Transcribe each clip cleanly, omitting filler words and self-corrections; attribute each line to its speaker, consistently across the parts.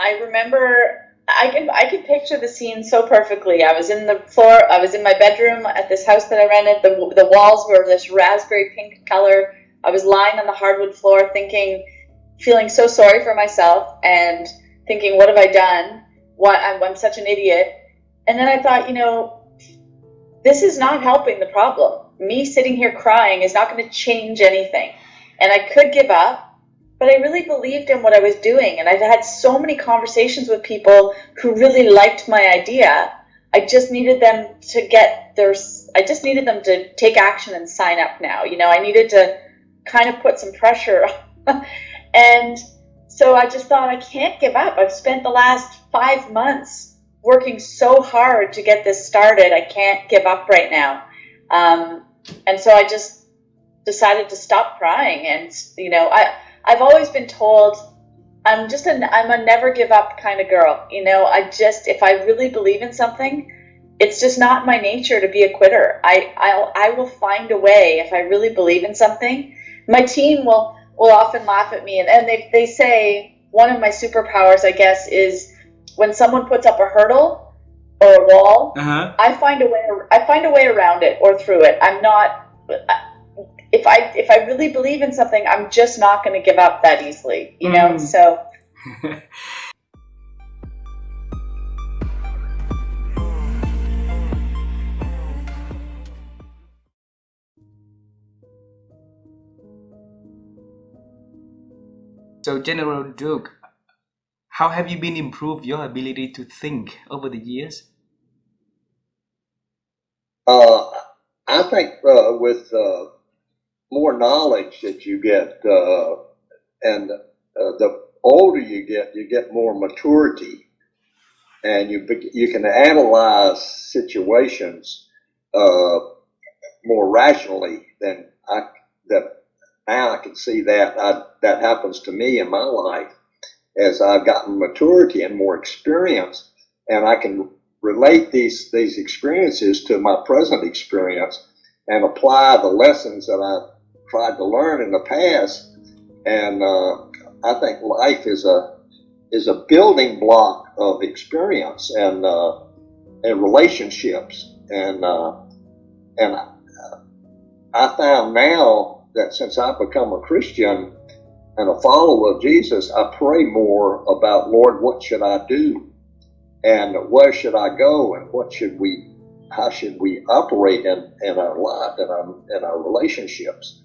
Speaker 1: I remember, I can picture the scene so perfectly. I was in my bedroom at this house that I rented. The walls were this raspberry pink color. I was lying on the hardwood floor feeling so sorry for myself and thinking, what have I done? I'm such an idiot. And then I thought, this is not helping the problem. Me sitting here crying is not going to change anything. And I could give up, but I really believed in what I was doing. And I've had so many conversations with people who really liked my idea. I just needed them to take action and sign up now. I needed to kind of put some pressure. And so I just thought, I can't give up. I've spent the last 5 months working so hard to get this started. I can't give up right now. And so I just decided to stop crying. And, I've always been told I'm a never give up kind of girl. If I really believe in something, it's just not my nature to be a quitter. I will find a way. If I really believe in something, my team will often laugh at me. And they say one of my superpowers, I guess, is when someone puts up a hurdle or a wall, I find a way around it or through it. I'm not. If I really believe in something, I'm just not going to give up that easily, so.
Speaker 2: So, General Duke, how have you been improved your ability to think over the years?
Speaker 3: I think with more knowledge that you get, and the older you get more maturity, and you can analyze situations more rationally than now I can see that happens to me in my life as I've gotten maturity and more experience, and I can relate these experiences to my present experience and apply the lessons that I've tried to learn in the past. And I think life is a building block of experience and relationships. And I found now that since I've become a Christian and a follower of Jesus, I pray more about, Lord, what should I do? And where should I go? And how should we operate in our life, in our relationships?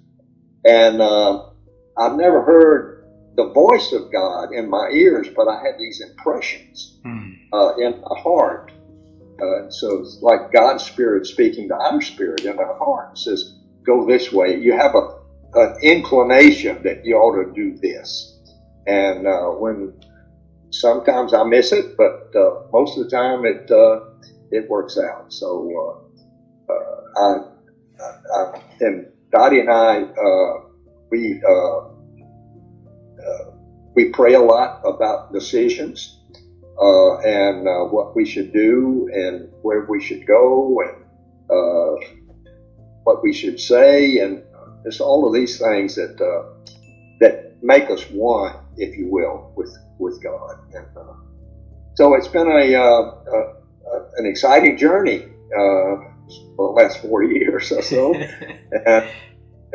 Speaker 3: And I've never heard the voice of God in my ears, but I had these impressions in my heart. So it's like God's Spirit speaking to our spirit in our heart. It says, go this way. You have an inclination that you ought to do this. And when sometimes I miss it, but most of the time it works out. So and Dottie and I, we pray a lot about decisions and what we should do and where we should go and what we should say, and it's all of these things that make us one, if you will, with God. And so it's been an exciting journey for the last 40 years or so. And,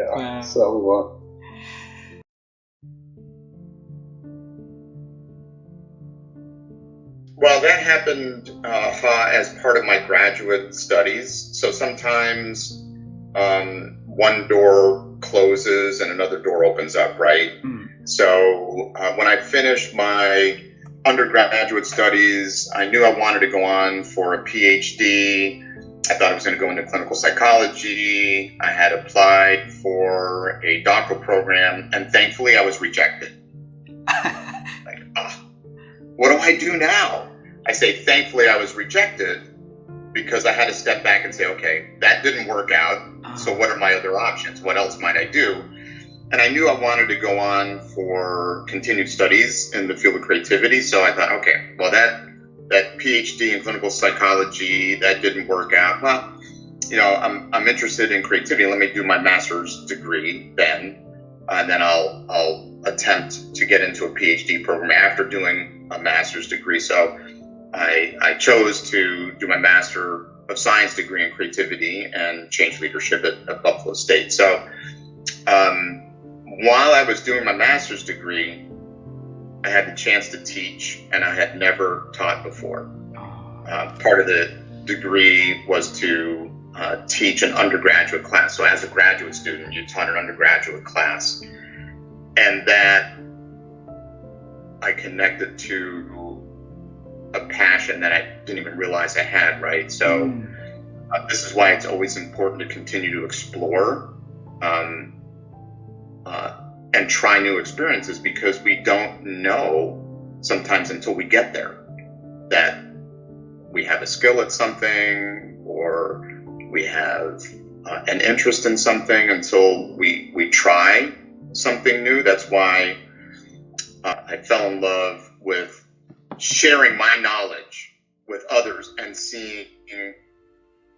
Speaker 2: Wow.
Speaker 3: So
Speaker 4: well, that happened as part of my graduate studies. So sometimes one door closes and another door opens up, right? So when I finished my undergraduate studies, I knew I wanted to go on for a PhD. I thought I was going to go into clinical psychology. I had applied for a doctoral program, and thankfully I was rejected. Like, what do I do now? I say, thankfully I was rejected, because I had to step back and say, okay, that didn't work out. So what are my other options? What else might I do? And I knew I wanted to go on for continued studies in the field of creativity. So I thought, okay, well, that PhD in clinical psychology, that didn't work out. Well, I'm interested in creativity. Let me do my master's degree then. And then I'll attempt to get into a PhD program after doing a master's degree. So I chose to do my Master of Science degree in creativity and change leadership at Buffalo State. So while I was doing my master's degree, I had the chance to teach, and I had never taught before. Part of the degree was to teach an undergraduate class. So as a graduate student, you taught an undergraduate class. And that I connected to a passion that I didn't even realize I had, right? So this is why it's always important to continue to explore and try new experiences, because we don't know sometimes until we get there that we have a skill at something or we have an interest in something until we try something new. That's why I fell in love with sharing my knowledge with others and seeing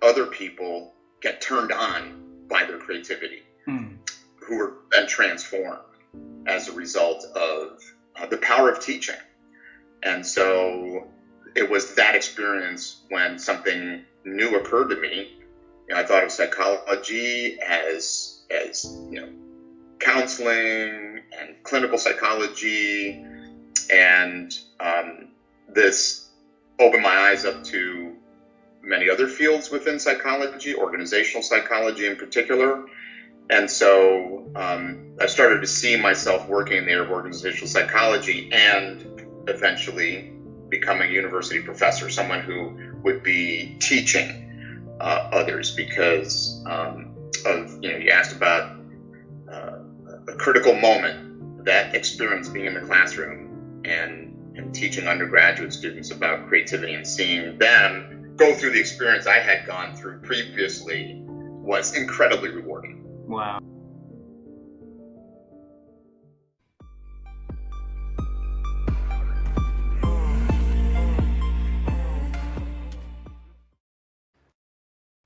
Speaker 4: other people get turned on by their creativity, who were then transformed as a result of the power of teaching. And so it was that experience when something new occurred to me. You know, I thought of psychology as counseling and clinical psychology, and this opened my eyes up to many other fields within psychology, organizational psychology in particular. And so I started to see myself working in the area of organizational psychology and eventually becoming a university professor, someone who would be teaching others, because you asked about a critical moment, that experience being in the classroom and teaching undergraduate students about creativity and seeing them go through the experience I had gone through previously was incredibly rewarding.
Speaker 2: Wow.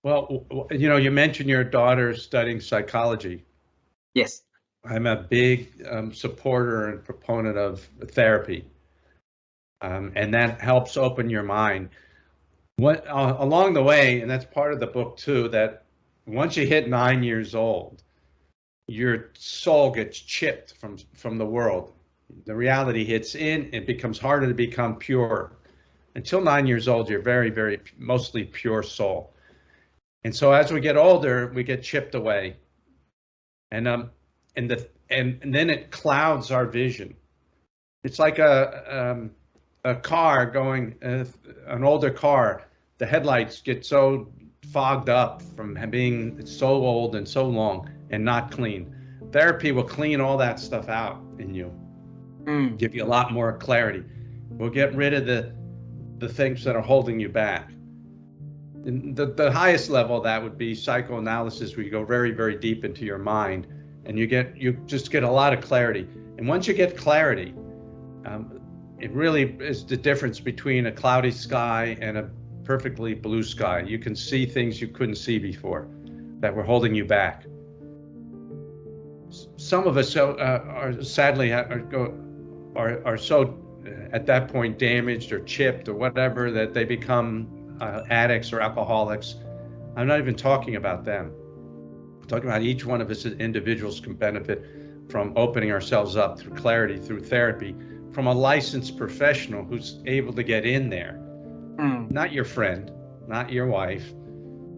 Speaker 5: Well, you mentioned your daughter studying psychology.
Speaker 2: Yes.
Speaker 5: I'm a big supporter and proponent of therapy, and that helps open your mind. Along the way, and that's part of the book too, that once you hit 9 years old, your soul gets chipped from the world. The reality hits in. It becomes harder to become pure. Until 9 years old, you're very, very mostly pure soul. And so as we get older, we get chipped away, and then it clouds our vision. It's like a car going, an older car. The headlights get so fogged up from being so old and so long and not clean. Therapy will clean all that stuff out in you, give you a lot more clarity. We'll get rid of the things that are holding you back. And the highest level of that would be psychoanalysis, where you go very, very deep into your mind, and you just get a lot of clarity. And once you get clarity, it really is the difference between a cloudy sky and a perfectly blue sky. You can see things you couldn't see before that were holding you back. Some of us are sadly are so at that point damaged or chipped or whatever that they become addicts or alcoholics. I'm not even talking about them. I'm talking about each one of us as individuals can benefit from opening ourselves up through clarity, through therapy, from a licensed professional who's able to get in there. Not your friend, not your wife,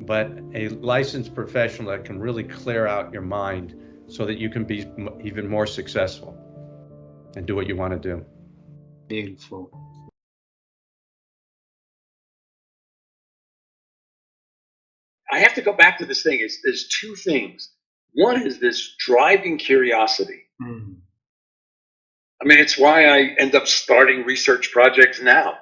Speaker 5: but a licensed professional that can really clear out your mind so that you can be even more successful and do what you want to do.
Speaker 2: Beautiful.
Speaker 6: I have to go back to this thing. There's two things. One is this driving curiosity. I mean, it's why I end up starting research projects now,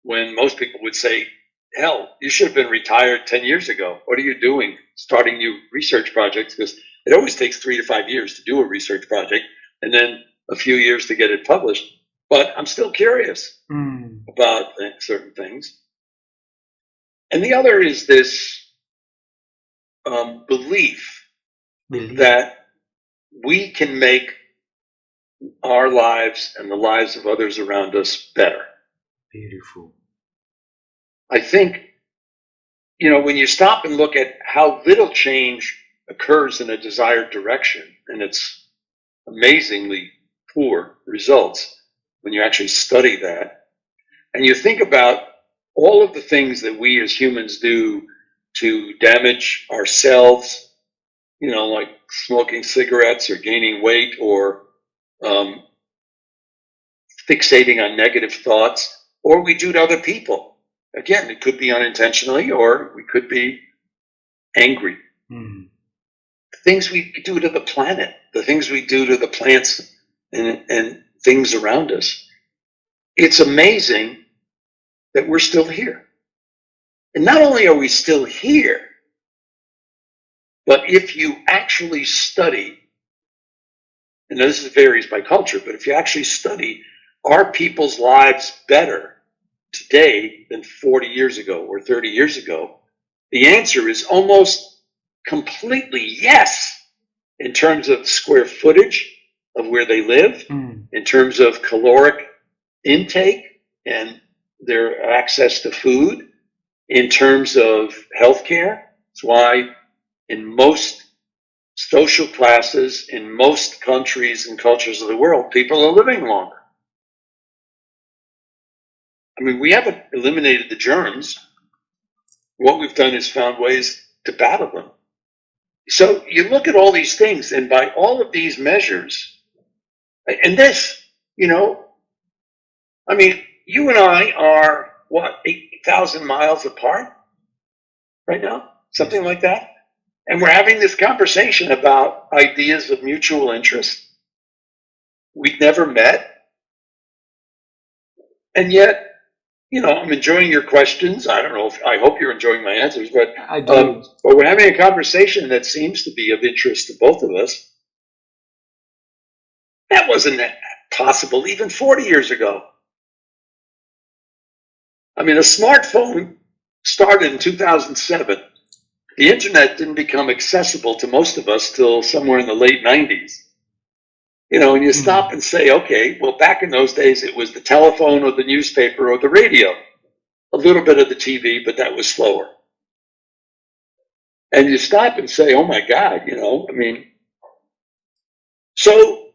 Speaker 6: when most people would say, hell, you should have been retired 10 years ago. What are you doing starting new research projects? Because it always takes 3 to 5 years to do a research project and then a few years to get it published. But I'm still curious about certain things. And the other is this belief that we can make our lives and the lives of others around us better.
Speaker 2: Beautiful.
Speaker 6: I think, when you stop and look at how little change occurs in a desired direction, and it's amazingly poor results when you actually study that, and you think about all of the things that we as humans do to damage ourselves, like smoking cigarettes or gaining weight or fixating on negative thoughts, or we do to other people. Again, it could be unintentionally, or we could be angry. The things we do to the planet, the things we do to the plants and things around us. It's amazing that we're still here. And not only are we still here, but if you actually study, and this varies by culture, but if you actually study, are people's lives better today than 40 years ago or 30 years ago? The answer is almost completely yes, in terms of square footage of where they live, in terms of caloric intake and their access to food, in terms of healthcare. That's why in most social classes, in most countries and cultures of the world, people are living longer. I mean, we haven't eliminated the germs. What we've done is found ways to battle them. So you look at all these things, and by all of these measures, and this, I mean, you and I are, 8,000 miles apart right now? Something like that? And we're having this conversation about ideas of mutual interest. We've never met. And yet, I'm enjoying your questions. I don't know I hope you're enjoying my answers, but
Speaker 2: I do.
Speaker 6: but we're having a conversation that seems to be of interest to both of us. That wasn't possible even 40 years ago. I mean, a smartphone started in 2007. The internet didn't become accessible to most of us till somewhere in the late 90s. And you stop and say, okay, well, back in those days, it was the telephone or the newspaper or the radio, a little bit of the TV, but that was slower. And you stop and say, oh my God, so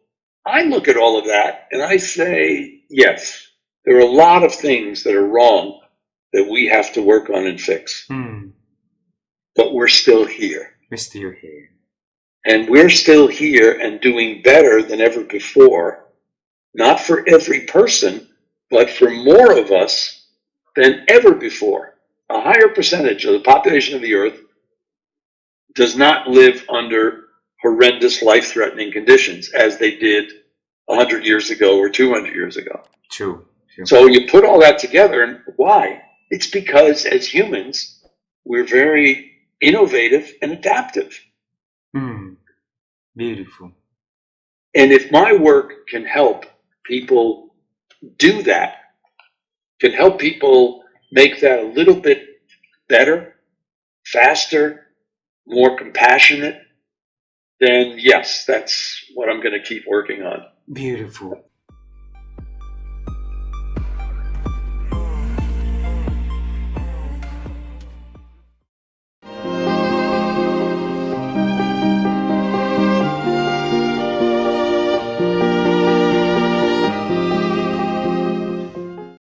Speaker 6: I look at all of that and I say, yes, there are a lot of things that are wrong that we have to work on and fix. But we're still here.
Speaker 2: We're still here.
Speaker 6: And we're still here and doing better than ever before, not for every person, but for more of us than ever before. A higher percentage of the population of the earth does not live under horrendous life-threatening conditions as they did 100 years ago or 200 years ago.
Speaker 2: True.
Speaker 6: So you put all that together, and why? It's because as humans, we're very innovative and adaptive.
Speaker 2: Beautiful.
Speaker 6: And if my work can help people do that, can help people make that a little bit better, faster, more compassionate, then yes, that's what I'm going to keep working on.
Speaker 2: Beautiful.